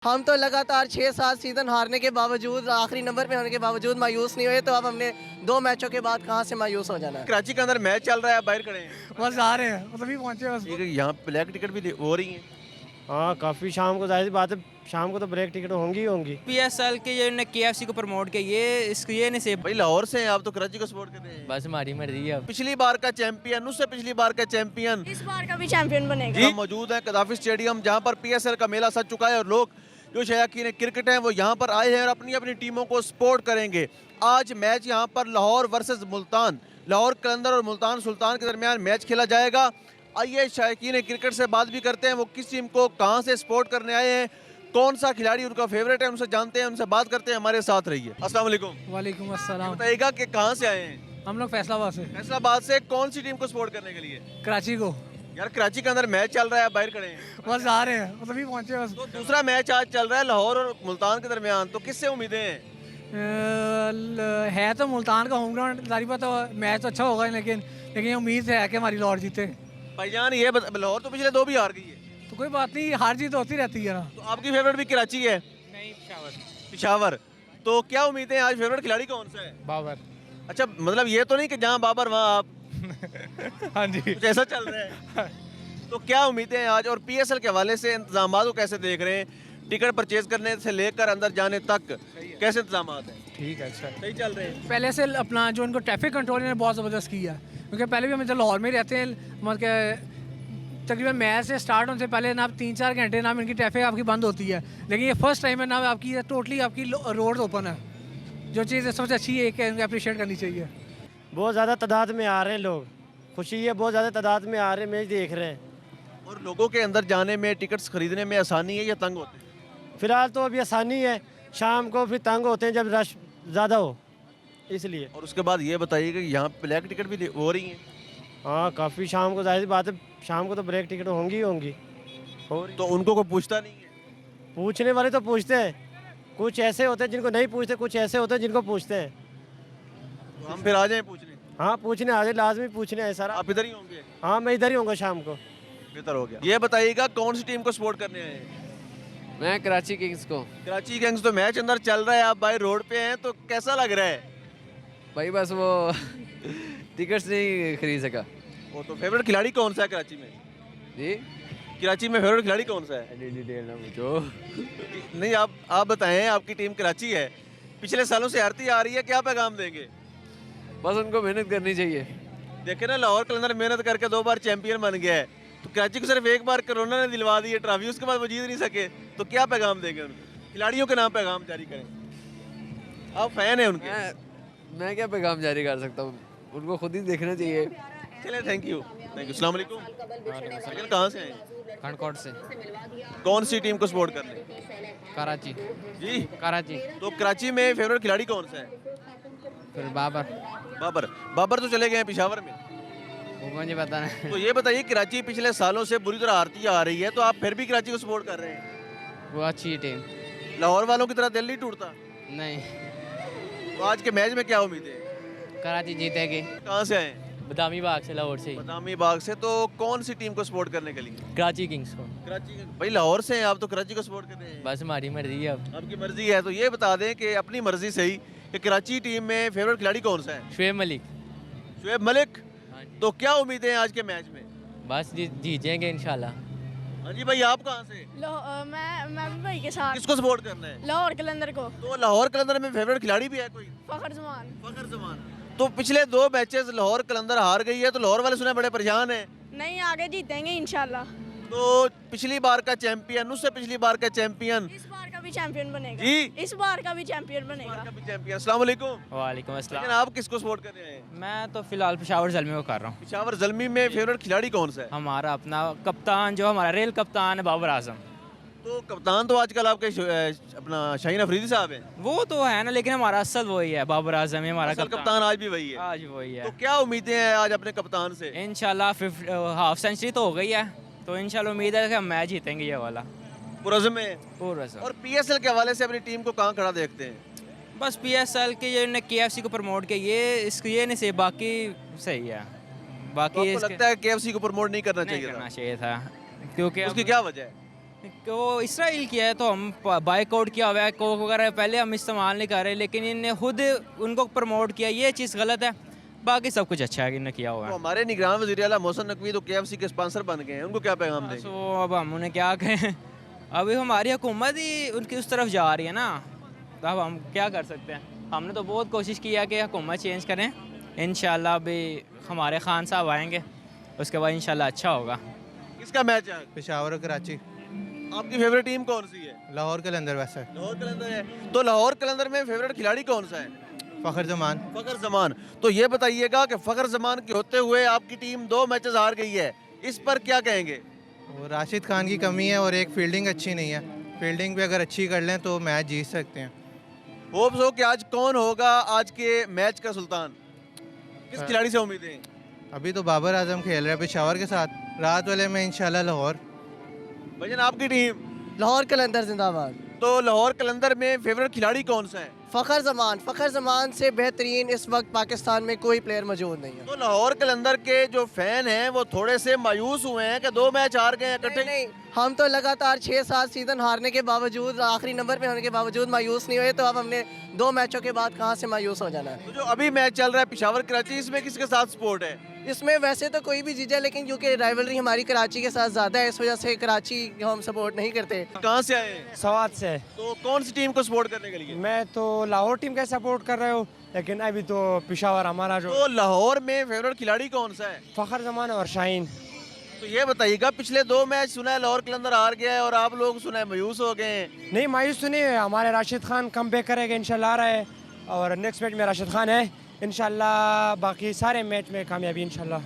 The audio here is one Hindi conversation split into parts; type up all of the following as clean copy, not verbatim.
हम तो लगातार 6-7 सीज़न हारने के बावजूद, आखिरी नंबर पे होने के बावजूद मायूस नहीं हुए, तो अब हमने 2 मैचों के बाद कहाँ से मायूस हो जाना है। कराची के अंदर मैच चल रहा है, आप बाहर खड़े हैं। बस आ रहे हैं, मतलब अभी पहुंचे बस। ठीक है, यहाँ ब्लैक टिकट भी हो रही है। हाँ काफ़ी शाम को, जाहिर सी बात है शाम को तो ब्रेक टिकट होंगी ही होंगी। पीएसएल के ये ने केएफसी को प्रमोट किया, ये नहीं से भाई लाहौर से हैं आप, तो कराची को सपोर्ट कर रहे हैं। बस हमारी मर्जी है। पिछली बार का चैंपियन, उससे पिछली बार का चैंपियन इस बार का भी चैंपियन बनेगा। हम मौजूद हैं कदाफी स्टेडियम, जहां पर पीएसएल का मेला सज चुका है और लोग जो शौकीन क्रिकेट हैं वो यहाँ पर आए हैं और अपनी अपनी टीमों को सपोर्ट करेंगे। आज मैच यहाँ पर लाहौर वर्सेस मुल्तान, लाहौर कलंदर और मुल्तान सुल्तान के दरमियान मैच खेला जाएगा। आइए शौकीन क्रिकेट से बात भी करते हैं, वो किस टीम को कहाँ से सपोर्ट करने आए हैं, कौन सा खिलाड़ी उनका फेवरेट है, उनसे जानते हैं, उनसे बात करते हैं। हमारे साथ रहिए। अस्सलाम वालेकुम। वालेकुम अस्सलाम। बताइएगा कि कहाँ से आए हैं? हम लोग फैसलाबाद से, फैसलाबाद से। कौन सी टीम को सपोर्ट करने के लिए? कराची को। यार कराची के अंदर मैच चल रहा है, बाहर खड़े हैं। बस आ रहे हैं, मतलब अभी पहुंचे बस। तो दूसरा मैच आज चल रहा है लाहौर और मुल्तान के दरमियान, तो किससे उम्मीदें हैं? है तो मुल्तान का होम ग्राउंड, जारी बात है मैच तो अच्छा होगा, लेकिन ये उम्मीद है कि हमारी लाहौर जीते। भाईजान ये लाहौर तो पिछले 2 भी हार गई है, तो कोई बात नहीं, हार जीत होती रहती है ना। तो आपकी फेवरेट भी कराची है? नहीं, पिशावर। तो क्या उम्मीदें हैं, आज फेवरेट खिलाड़ी कौन सा है? बाबर। अच्छा, मतलब ये तो नहीं कि जहाँ बाबर वहाँ आप, हाँ जी। कुछ ऐसा चल रहा है। तो क्या उम्मीदें हैं आज, और पीएसएल के हवाले से इंतजाम को कैसे देख रहे हैं? टिकट परचेज करने से लेकर अंदर जाने तक कैसे इंतजाम हैं? ठीक है, अच्छा सही चल रहे हैं। पहले से अपना जो उनको ट्रैफिक कंट्रोल ने बहुत ज़बरदस्त किया, क्योंकि पहले भी हम जब लाहौर में रहते हैं, मतलब कि तकरीबन मैच से स्टार्ट होने से पहले ना 3-4 घंटे ना इनकी ट्रैफिक आपकी बंद होती है, लेकिन ये फर्स्ट टाइम है ना आपकी टोटली आपकी रोड ओपन है, जो चीज़ सबसे अच्छी है कि इनको अप्रिशिएट करनी चाहिए। बहुत ज़्यादा तादाद में आ रहे हैं लोग, खुशी है, बहुत ज़्यादा तादाद में आ रहे हैं, मैच देख रहे हैं। और लोगों के अंदर जाने में, टिकट्स खरीदने में आसानी है या तंग होते हैं? फ़िलहाल तो अभी आसानी है, शाम को फिर तंग होते हैं जब रश ज़्यादा हो, इसलिए। और उसके बाद ये बताइए कि यहाँ ब्लैक टिकट भी हो रही हैं। हाँ काफ़ी शाम को, जाहिर सी बात है शाम को तो ब्रेक टिकट होंगी ही होंगी। तो उनको कोई पूछता नहीं है? पूछने वाले तो पूछते हैं, कुछ ऐसे होते हैं जिनको नहीं पूछते, कुछ ऐसे होते हैं जिनको पूछते हैं। तो हम फिर आ जाएं पूछने? हाँ पूछने आ जाए, लाजमी पूछने है सारा। आप इधर ही होंगे? हाँ मैं इधर ही होऊंगा शाम को। बेहतर हो गया। ये बताइएगा कौन सी टीम को सपोर्ट करने आए हैं? मैं कराची किंग्स को। कराची किंग्स। तो मैच अंदर चल रहा है, आप बाहर रोड पे हैं, तो कैसा लग रहा है? भाई बस वो टिकट्स नहीं खरीद सका। वो तो फेवरेट खिलाड़ी कौन सा है कराची में? जी कराची में फेवरेट खिलाड़ी कौन सा है? डिटेल ना पूछो। नहीं, आप बताएं, आपकी टीम कराची है, पिछले सालों से हारती आ रही है, क्या पैगाम देंगे? बस उनको मेहनत करनी चाहिए। देखे ना, लाहौर कलंदर मेहनत करके 2 बार चैंपियन बन गया है, तो कराची को सिर्फ 1 बार कोरोना ने दिलवा दी है ट्रॉफी, उसके बाद वो जीत नहीं सके, तो क्या पैगाम देंगे उनको? खिलाड़ियों के नाम पैगाम जारी करें, आप फैन हैं उनके। मैं क्या पैगाम जारी कर सकता हूँ, उनको खुद ही देखना चाहिए। चलिए, थैंक यू। अस्सलाम वालेकुम। अंकल कहाँ से हैं? खंडकोट से। कौन सी टीम को सपोर्ट कर रहे हैं? कराची। जी, कराची। तो कराची में फेवरेट खिलाड़ी कौन सा है? फिर बाबर। बाबर तो चले गए हैं पिशावर में। वो मुझे पता नहीं। तो ये बताइए, कराची पिछले सालों से बुरी तरह हारती आ रही है, तो आप फिर भी कराची को सपोर्ट कर रहे हैं? वो अच्छी टीम। लाहौर वालों की तरह दिल नहीं टूटता? नहीं, तो आज के मैच में क्या उम्मीद है? कराची जीतेगी। कहाँ से आए? बदामी बाग से, लाहौर से। बदामी बाग से। तो कौन सी टीम को सपोर्ट करने के लिए? कराची किंग्स को। कराची। भाई लाहौर से हैं आप, तो कराची को सपोर्ट कर रहे हैं? बस हमारी मर्जी है। अब आपकी मर्जी है, तो ये बता दें कि अपनी मर्जी से ही कि कराची टीम में फेवरेट खिलाड़ी कौन सा है? शुएब मलिक। शुएब मलिक। हाँ जी। तो क्या उम्मीदें हैं आज के मैच में? बस जीतेंगे इंशाल्लाह। हाँ जी भाई, आप कहाँ से? मैं भी भाई के साथ। किसको सपोर्ट करना है? लाहौर कलंदर को। तो लाहौर कलंदर में फेवरेट खिलाड़ी भी है कोई? फखर जमान। फखर जमान। तो पिछले 2 मैचेस लाहौर कलंदर हार गई है, तो लाहौर वाले सुने बड़े परेशान हैं। नहीं, आगे जीतेंगे इंशाल्लाह। तो पिछली बार का चैंपियन, उससे पिछली बार का चैंपियन, इस बार का भी चैंपियन बनेगा। जी। इस बार का भी चैंपियन बनेगा। चैंपियन। अस्सलाम वालेकुम। वालेकुम अस्सलाम। लेकिन आप किसको सपोर्ट कर रहे हैं? मैं तो फिलहाल पेशावर जलमी को कर रहा हूँ। पिशावर जलमी में फेवरेट खिलाड़ी कौन सा है? हमारा अपना कप्तान, जो हमारा रेल कप्तान है, बाबर आजम। तो कप्तान तो आजकल आपके अपना शाहीन अफरीदी साहब हैं। वो तो है ना, लेकिन हमारा असल वही है, बाबर आजम ही हमारा असल कप्तान आज भी वही है। आज वही है। तो क्या उम्मीदें हैं आज अपने कप्तान से? इंशाल्लाह हाफ सेंचुरी तो हो गई है, तो इंशाल्लाह उम्मीद है कि हम मैच जीतेंगे ये वाला पुरज़्म में। पूरा सब। और पीएसएल के हवाले से अपनी टीम को कहाँ खड़ा देखते हैं? बस पीएसएल के ये ने केएफसी को प्रमोट किया, ये नहीं से, बाकी सही है। तो बाकी आपको लगता है केएफसी को प्रमोट नहीं करना नहीं चाहिए करना था? चाहिए था, क्योंकि उसकी क्या वजह है? वो इसराइल किया है तो हम बाइकआउट किया हुआ है, कोक वगैरह पहले हम इस्तेमाल नहीं कर रहे, लेकिन इनने खुद उनको प्रमोट किया, ये चीज़ गलत है। बाकी सब कुछ अच्छा है कि इन्हें किया हुआ तो है। हमारे निगरान वज़ीर आला मोहसिन नकवी तो KFC के स्पॉन्सर बन गए हैं, उनको क्या पैगाम देंगे? तो अब हम उन्हें क्या कहें, अभी हमारी हुकूमत ही उनकी उस तरफ जा रही है ना, तो अब हम क्या कर सकते हैं। हमने तो बहुत कोशिश की है कि हुकूमत चेंज करें, इंशाल्लाह अभी हमारे खान साहब आएंगे, उसके बाद इंशाल्लाह अच्छा होगा। किसका मैच है? पेशावर और कराची। आपकी फेवरेट टीम कौन सी है? लाहौर कलंदर वैसे। लाहौर कलंदर है। तो लाहौर कलंदर में फेवरेट खिलाड़ी कौन सा है? फ़खर जमान। फ़खर जमान। तो ये बताइएगा कि फ़खर जमान के होते हुए आपकी टीम 2 मैचेस हार गई है, इस पर क्या कहेंगे? और राशिद खान की कमी है और एक फील्डिंग अच्छी नहीं है। फील्डिंग भी अगर अच्छी कर लें तो मैच जीत सकते हैं। होप्स हो कि आज कौन होगा आज के मैच का सुल्तान? किस खिलाड़ी से उम्मीदें? अभी तो बाबर आजम खेल रहे हैं पेशावर के साथ, रात वाले में इंशाल्लाह लाहौर। भजन आपकी टीम? लाहौर कलंदर जिंदाबाद। तो लाहौर कलंदर में फेवरेट खिलाड़ी कौन सा है? फ़खर जमान से बेहतरीन इस वक्त पाकिस्तान में कोई प्लेयर मौजूद नहीं है। तो लाहौर कलंदर के जो फैन हैं वो थोड़े से मायूस हुए हैं कि 2 मैच हार गए हैं नहीं, इकट्ठे। नहीं, हम तो लगातार 6-7 सीजन हारने के बावजूद, आखिरी नंबर पे होने के बावजूद मायूस नहीं हुए, तो अब हमने 2 मैचों के बाद कहाँ से मायूस हो जाना है। तो जो अभी मैच चल रहा है पेशावर कराची, इसमें किसके साथ सपोर्ट है? इसमें वैसे तो कोई भी जीजा, लेकिन क्योंकि राइवलरी हमारी कराची के साथ ज़्यादा है, इस वजह से कराची को हम सपोर्ट नहीं करते। कहाँ से आए हैं? सवाद से। तो कौन सी टीम को सपोर्ट करने के लिए? मैं तो लाहौर टीम का सपोर्ट कर रहा हूँ, लेकिन अभी तो पेशावर हमारा जो तो लाहौर में फेवरेट खिलाड़ी कौन सा है? फ़खर जमान और शाहीन। तो ये बताइएगा, पिछले 2 मैच सुना है लाहौर कलंदर हार गया है और आप लोग सुना है मायूस हो गए हैं। नहीं, मायूस तो नहीं है, हमारे राशिद खान कम बैक करेगा इंशाल्लाह आ रहा है, और नेक्स्ट मैच में राशिद खान है इंशाल्लाह, बाकी सारे मैच में कामयाबी इंशाल्लाह।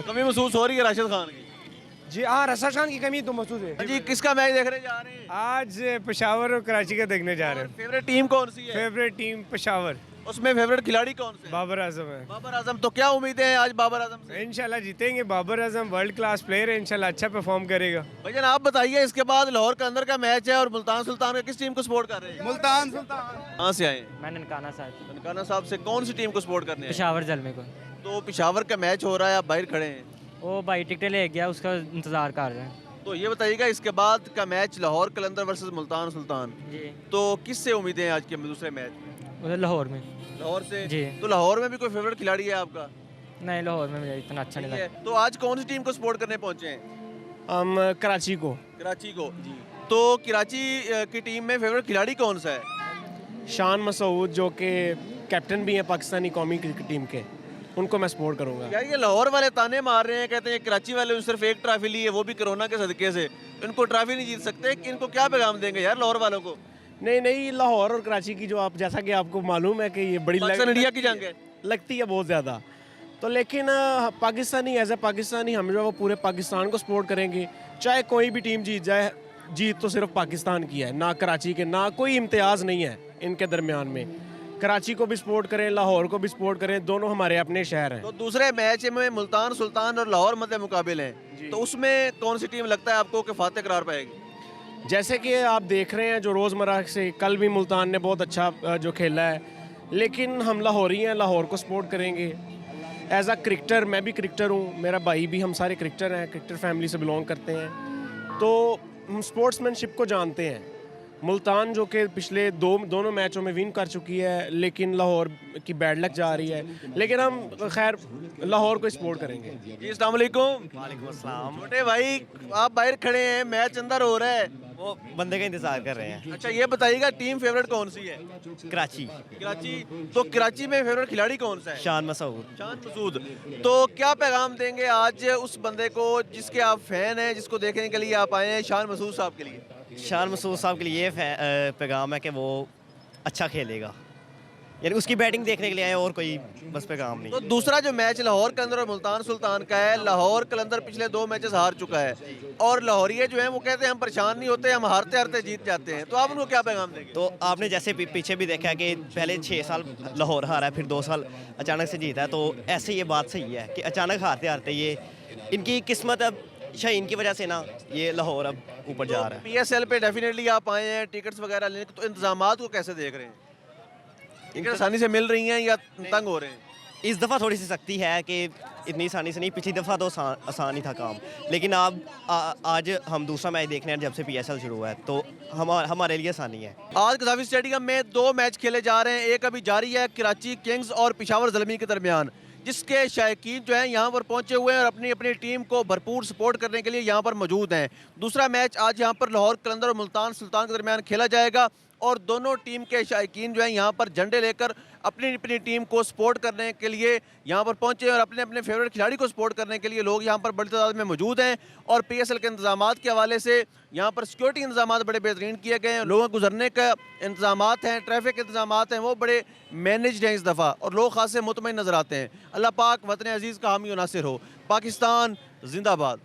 कमी महसूस हो रही है राशिद खान की? जी हाँ, राशिद खान की कमी तो महसूस है। जी, किसका मैच देखने जा रहे हैं? आज पेशावर और कराची का देखने जा रहे हैं। फेवरेट टीम कौन सी है? फेवरेट टीम पेशावर, उसमें फेवरेट खिलाड़ी कौन से? बाबर आजम है। बाबर आजम। तो क्या उम्मीदें हैं आज बाबर आजम से? इंशाल्लाह जीतेंगे। Babar Azam world class player है, इंशाल्लाह अच्छा परफॉर्म करेगा। भजन आप बताइए, इसके बाद लाहौर के अंदर का मैच है और मुल्तान सुल्तान का, किस टीम को सपोर्ट कर रहे हैं? मुल्तान सुल्तान। कहाँ से आए हैं? मैं ननकाना साहब, ननकाना साहब से। कौन सी टीम को सपोर्ट करने हैं? पेशावर जलमे को। तो पेशावर का मैच हो रहा है, आप बाहर खड़े हैं, वो भाई टिकटें ले गया, उसका इंतज़ार कर रहे हैं। तो ये बताइएगा, इसके बाद का मैच लाहौर कलंदर वर्सेस मुल्तान सुल्तान, जी, तो किससे उम्मीदें हैं आज के दूसरे मैच में? उधर लाहौर में। लाहौर से? जी। तो लाहौर में भी कोई फेवरेट खिलाड़ी है आपका? नहीं, लाहौर में मुझे इतना अच्छा नहीं नहीं लगा। है। तो आज कौन सी टीम को सपोर्ट करने पहुंचे हैं? हम कराची को। कराची को। तो कराची की टीम में फेवरेट खिलाड़ी कौन सा है? शान मसूद जो कि कैप्टन भी हैं पाकिस्तानी कौमी क्रिकेट टीम के, उनको मैं सपोर्ट करूंगा। यार ये लाहौर वाले ताने मार रहे हैं, कहते हैं कराची वाले ने सिर्फ एक ट्रॉफी ली है, वो भी कोरोना के सदके से, इनको ट्रॉफी नहीं जीत सकते। इनको क्या पैगाम देंगे यार लाहौर वालों को? नहीं नहीं, लाहौर और कराची की जो आप, जैसा कि आपको मालूम है कि ये बड़ी पाकिस्तान इंडिया की जंग है, लगती है बहुत ज़्यादा, तो लेकिन पाकिस्तानी एज ए पाकिस्तानी हम जो है वो पूरे पाकिस्तान को सपोर्ट करेंगे, चाहे कोई भी टीम जीत जाए। जीत तो सिर्फ पाकिस्तान की है, ना कराची के, ना कोई इम्तियाज़ नहीं है इनके दरमियान में। कराची को भी सपोर्ट करें, लाहौर को भी सपोर्ट करें, दोनों हमारे अपने शहर हैं। तो दूसरे मैच में मुल्तान सुल्तान और लाहौर मध्य मुकाबले हैं, तो उसमें कौन सी टीम लगता है आपको कि फातेह करार पाएगी? जैसे कि आप देख रहे हैं जो रोज़मर्रा से, कल भी मुल्तान ने बहुत अच्छा जो खेला है, लेकिन हम लाहौरी हैं, लाहौर को सपोर्ट करेंगे। एज आ क्रिकेटर, मैं भी क्रिकेटर हूँ, मेरा भाई भी, हम सारे क्रिकेटर हैं, क्रिकेटर फैमिली से बिलोंग करते हैं, तो हम स्पोर्ट्समैनशिप को जानते हैं। मुल्तान जो कि पिछले दोनों मैचों में विन कर चुकी है, लेकिन लाहौर की बैड लक जा रही है, लेकिन हम खैर लाहौर को सपोर्ट करेंगे। जी, अस्सलाम वालेकुम। वालेकुम अस्सलाम। छोटे भाई, आप बाहर खड़े हैं, मैच अंदर हो रहा है, वो बंदे का इंतजार कर रहे हैं। अच्छा ये बताइएगा, टीम फेवरेट कौन सी है? कराची। कराची। तो कराची में फेवरेट खिलाड़ी कौन सा है? शान मसूद। शान मसूद। तो क्या पैगाम देंगे आज उस बंदे को जिसके आप फैन हैं, जिसको देखने के लिए आप आए हैं, शान मसूद साहब के लिए? शान मसूद साहब के लिए पैगाम है कि वो अच्छा खेलेगा, यानी उसकी बैटिंग देखने के लिए आए, और कोई बस पैगाम नहीं। तो दूसरा जो मैच लाहौर कलंदर और मुल्तान सुल्तान का है, लाहौर कलंदर पिछले 2 मैचेस हार चुका है, और लाहौरिये जो हैं वो कहते हैं हम परेशान नहीं होते, हम हारते हारते जीत जाते हैं, तो आप उनको क्या पैगाम देंगे? तो आपने जैसे पीछे भी देखा कि पहले 6 साल लाहौर हारा है, फिर 2 साल अचानक से जीता है, तो ऐसे ये बात सही है कि अचानक हारते हारते ये इनकी किस्मत, अब शाहीन की वजह से ना ये लाहौर अब ऊपर जा रहा है। PSL पे डेफिनेटली आप आए हैं टिकट्स वगैरह लेने, तो इंतजामात को कैसे देख रहे हैं? टिकट आसानी से मिल रही हैं या तंग हो रहे हैं? इस दफ़ा थोड़ी सी सख्ती है कि इतनी आसानी से नहीं, पिछली दफ़ा तो आसान ही था काम, लेकिन अब आज हम दूसरा मैच देख रहे हैं जब से PSL शुरू हुआ है, तो हमारे लिए आसानी है। आज कज़ाफ़ी स्टेडियम में 2 मैच खेले जा रहे हैं। एक अभी जारी है कराची किंग्स और पेशावर ज़ल्मी के दरमियान, जिसके शायकीन जो हैं यहाँ पर पहुँचे हुए हैं और अपनी अपनी टीम को भरपूर सपोर्ट करने के लिए यहाँ पर मौजूद हैं। दूसरा मैच आज यहाँ पर लाहौर कलंदर और मुल्तान सुल्तान के दरमियान खेला जाएगा और दोनों टीम के शायकीन जो हैं यहाँ पर झंडे लेकर अपनी अपनी टीम को सपोर्ट करने के लिए यहाँ पर पहुँचे और अपने अपने फेवरेट खिलाड़ी को सपोर्ट करने के लिए लोग यहाँ पर बड़ी तादाद में मौजूद हैं। और PSL के इंतजामात के हवाले से यहाँ पर सिक्योरिटी इंतजामात बड़े बेहतरीन किए गए हैं, लोगों को गुजरने का इंतजामात हैं, ट्रैफिक के इंतजामात हैं, वो बड़े मैनेज्ड हैं इस दफ़ा और लोग खासे मुतमईन नज़र आते हैं। अल्लाह पाक वतन अजीज़ का हामी और नासिर हो। पाकिस्तान जिंदाबाद।